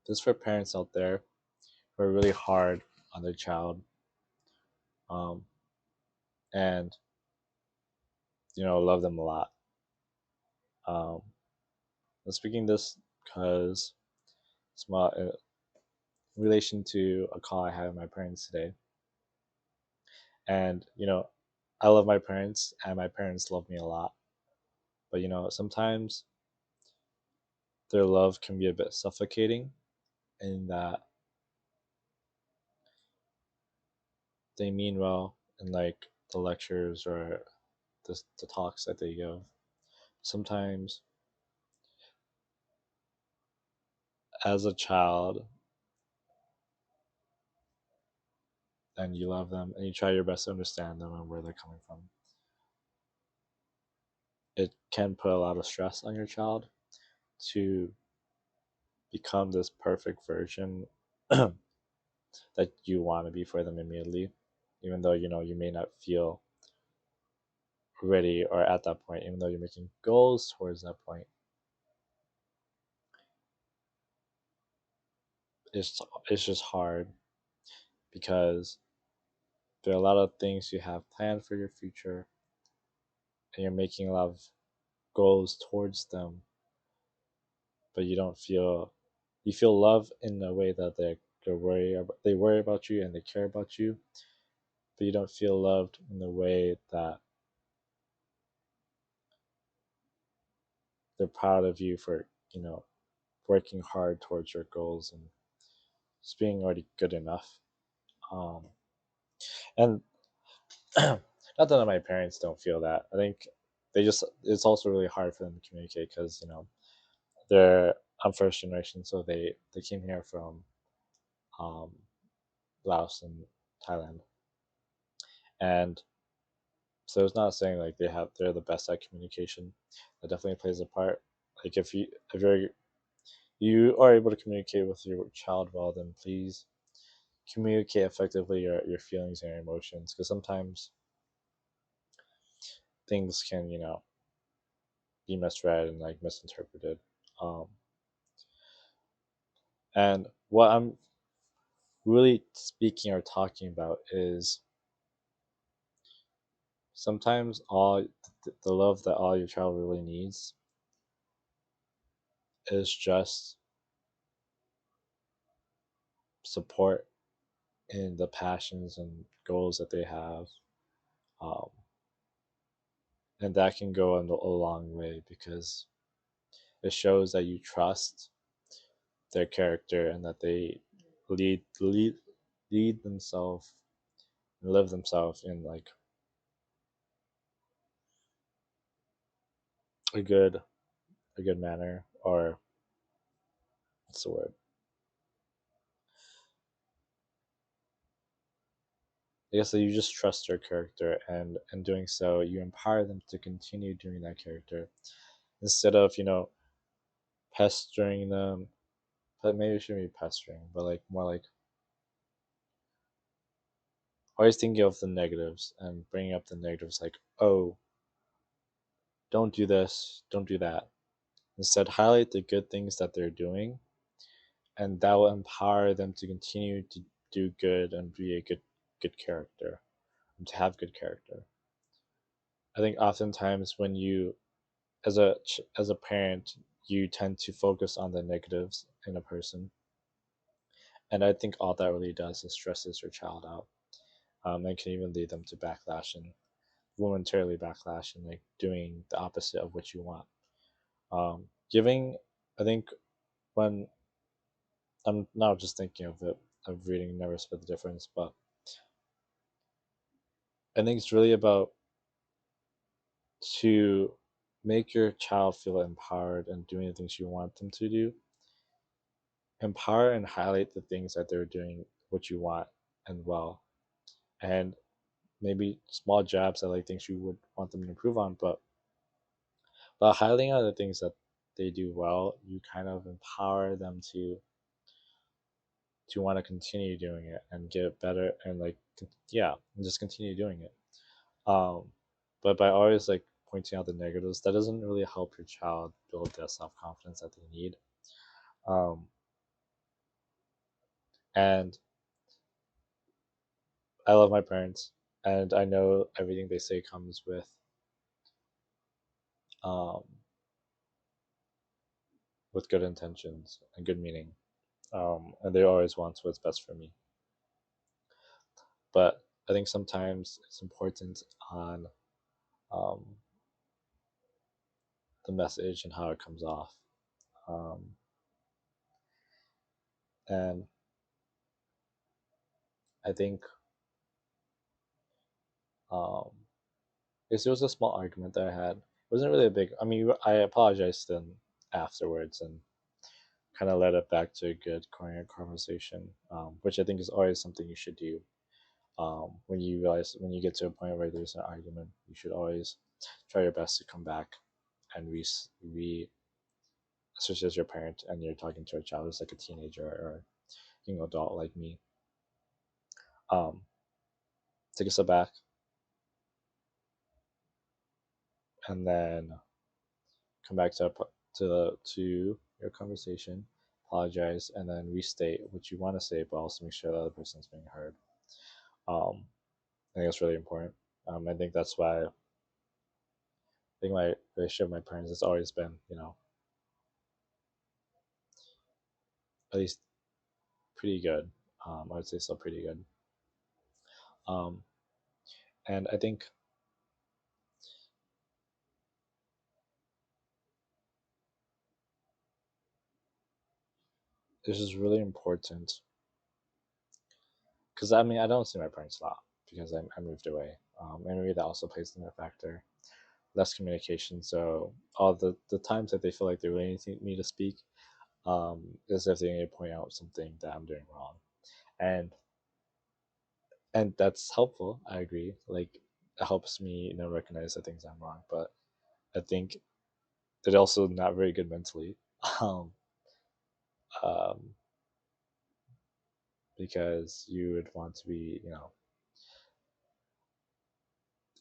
Just for parents out there who are really hard on their child, um, and love them a lot. Um, I'm speaking this because it's in relation to a call I had with my parents today, and I love my parents, and my parents love me a lot. But sometimes their love can be a bit suffocating in that they mean well in like the lectures or the talks that they give. Sometimes as a child and you love them and you try your best to understand them and where they're coming from, it can put a lot of stress on your child to become this perfect version that you want to be for them immediately, even though you may not feel ready or at that point, even though you're making goals towards that point. It's just hard because there are a lot of things you have planned for your future and you're making a lot of goals towards them, but you feel love in a way that they worry about you and they care about you, but you don't feel loved in the way that they're proud of you for working hard towards your goals and just being already good enough. And not that my parents don't feel that. I think it's also really hard for them to communicate because they're I'm first generation, so they came here from um, Laos and Thailand, and so it's not saying like they're the best at communication. That definitely plays a part. Like if you are able to communicate with your child well, then please communicate effectively your feelings and your emotions, because sometimes things can be misread and like misinterpreted. Um, and what I'm really speaking or talking about is sometimes all the love that all your child really needs is just support in the passions and goals that they have, um, and that can go a long way because it shows that you trust their character and that they lead lead lead themselves and live themselves in like a good manner, or what's the word? I guess that you just trust their character, and in doing so, you empower them to continue doing that character instead of pestering them. But maybe it shouldn't be pestering, but like more like always thinking of the negatives and bringing up the negatives, like, oh, don't do this, don't do that. Instead, highlight the good things that they're doing, and that will empower them to continue to do good and be a good character and to have good character. I think oftentimes when you as a parent, you tend to focus on the negatives in a person, and I think all that really does is stresses your child out, and can even lead them to backlash and momentarily backlash and like doing the opposite of what you want. Giving, I think when I'm now just thinking of it, of reading Never Split the Difference, but I think it's really about to make your child feel empowered and doing the things you want them to do. Empower and highlight the things that they're doing what you want and well, and maybe small jabs at like things you would want them to improve on, but by highlighting other things that they do well, you kind of empower them to want to continue doing it and get better and like yeah, and just continue doing it. Um, but by always like pointing out the negatives, that doesn't really help your child build that self confidence that they need. Um, And I love my parents, and I know everything they say comes um, with good intentions and good meaning, and they always want what's best for me. But I think sometimes it's important on um, the message and how it comes off. Um, and I think um, because there was a small argument that I had. It wasn't really a big. I mean, I apologized to them afterwards and kind of led it back to a good conversation, which I think is always something you should do. When you realize when you get to a point where there's an argument, you should always try your best to come back and re especially as your parent and you're talking to a child who's like a teenager or young adult like me. Um, take a step back and then come back to your conversation, apologize, and then restate what you want to say, but also make sure the other person's being heard. I think that's really important. I think that's why I think my relationship with my parents has always been, at least pretty good. I would say still pretty good. Um, and I think this is really important because I mean I don't see my parents a lot because I moved away, and maybe that also plays in a factor. Less communication, so all the times that they feel like they really need me to speak, is if they need to point out something that I'm doing wrong, and that's helpful. I agree. Like it helps me, recognize the things I'm wrong, but I think they're also not very good mentally, um, um, because you would want to be,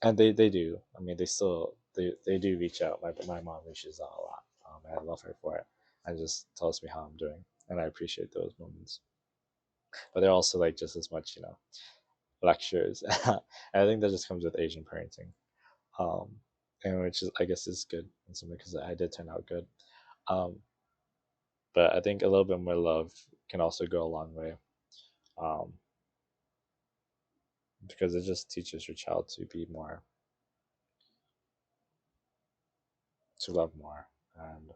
and they do. I mean, they do reach out. My mom reaches out a lot, and I love her for it. And just tells me how I'm doing, and I appreciate those moments. But they're also like just as much, lectures. And I think that just comes with Asian parenting, um, and which is I guess is good in some way because I did turn out good. Um, but I think a little bit more love can also go a long way, um, because it just teaches your child to be more, to love more, and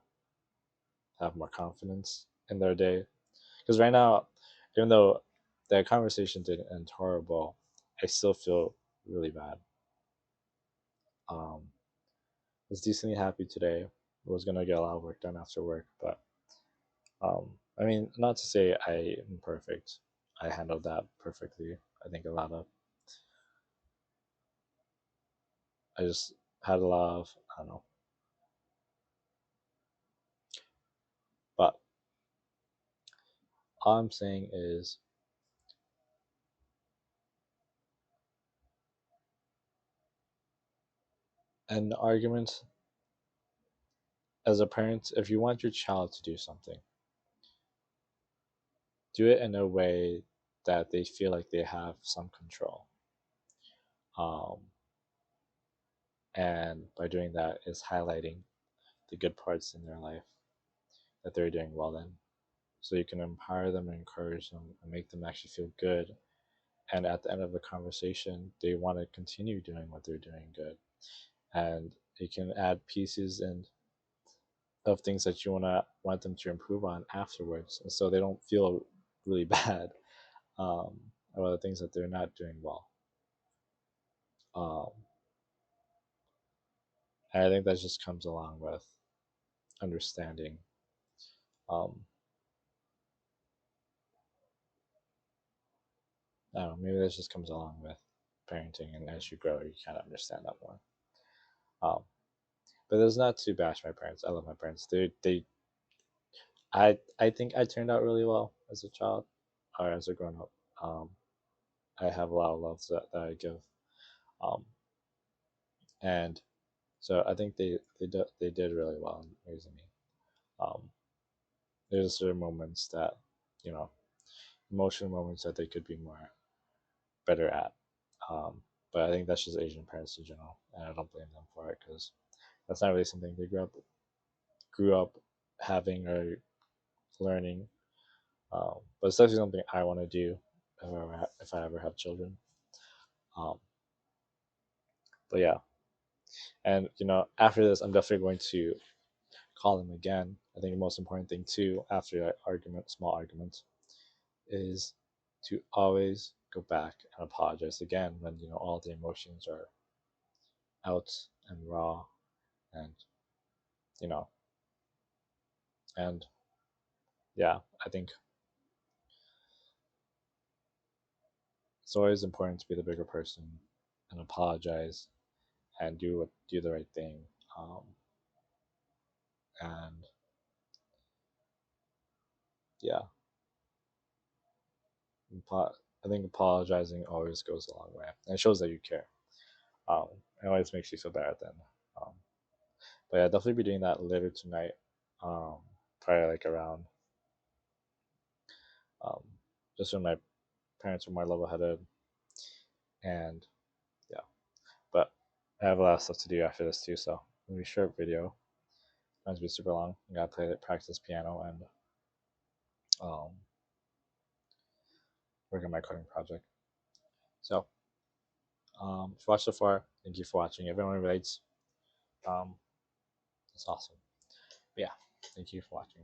have more confidence in their day. Because right now, even though that conversation didn't end horrible, I still feel really bad. I was decently happy today. I was gonna get a lot of work done after work, but I mean, not to say I am perfect. I handled that perfectly. I think I just had a lot of, I don't know, but all I'm saying is an argument as a parent, if you want your child to do something, do it in a way that they feel like they have some control. Um, and by doing that is highlighting the good parts in their life that they're doing well in. So you can empower them and encourage them and make them actually feel good. And at the end of the conversation, they want to continue doing what they're doing good. And you can add pieces and of things that you want them to improve on afterwards, and so they don't feel really bad, um, about the things that they're not doing well. Um, and I think that just comes along with understanding. Um, I don't know, maybe that just comes along with parenting, and as you grow, you kind of understand that more. Um, but it's not to bash my parents. I love my parents. I think I turned out really well as a child or as a grown up. Um, I have a lot of love that I give, um, and so I think they did really well in raising me. Um, there's certain moments that, you know, emotional moments that they could be more better at. Um, but I think that's just Asian parents in general, and I don't blame them for it because that's not really something they grew up having or learning. But it's definitely something I want to do if I ever have children. Um, but yeah, and after this, I'm definitely going to call them again. I think the most important thing too, after that argument, small argument, is to always go back and apologize again when all the emotions are out and raw, and you know and yeah, I think it's always important to be the bigger person and apologize and do the right thing. Um, and yeah, I think apologizing always goes a long way, and it shows that you care. um, it always makes you feel better then. um, but yeah, definitely be doing that later tonight. um, Probably like around, um, just when my parents are more level-headed. And yeah, but I have a lot of stuff to do after this too, so it'll be a short video. Not to be super long. I gotta practice piano, and um, work on my coding project. So, if you watched so far, thank you for watching. If everyone relates, um, that's awesome. But yeah, thank you for watching.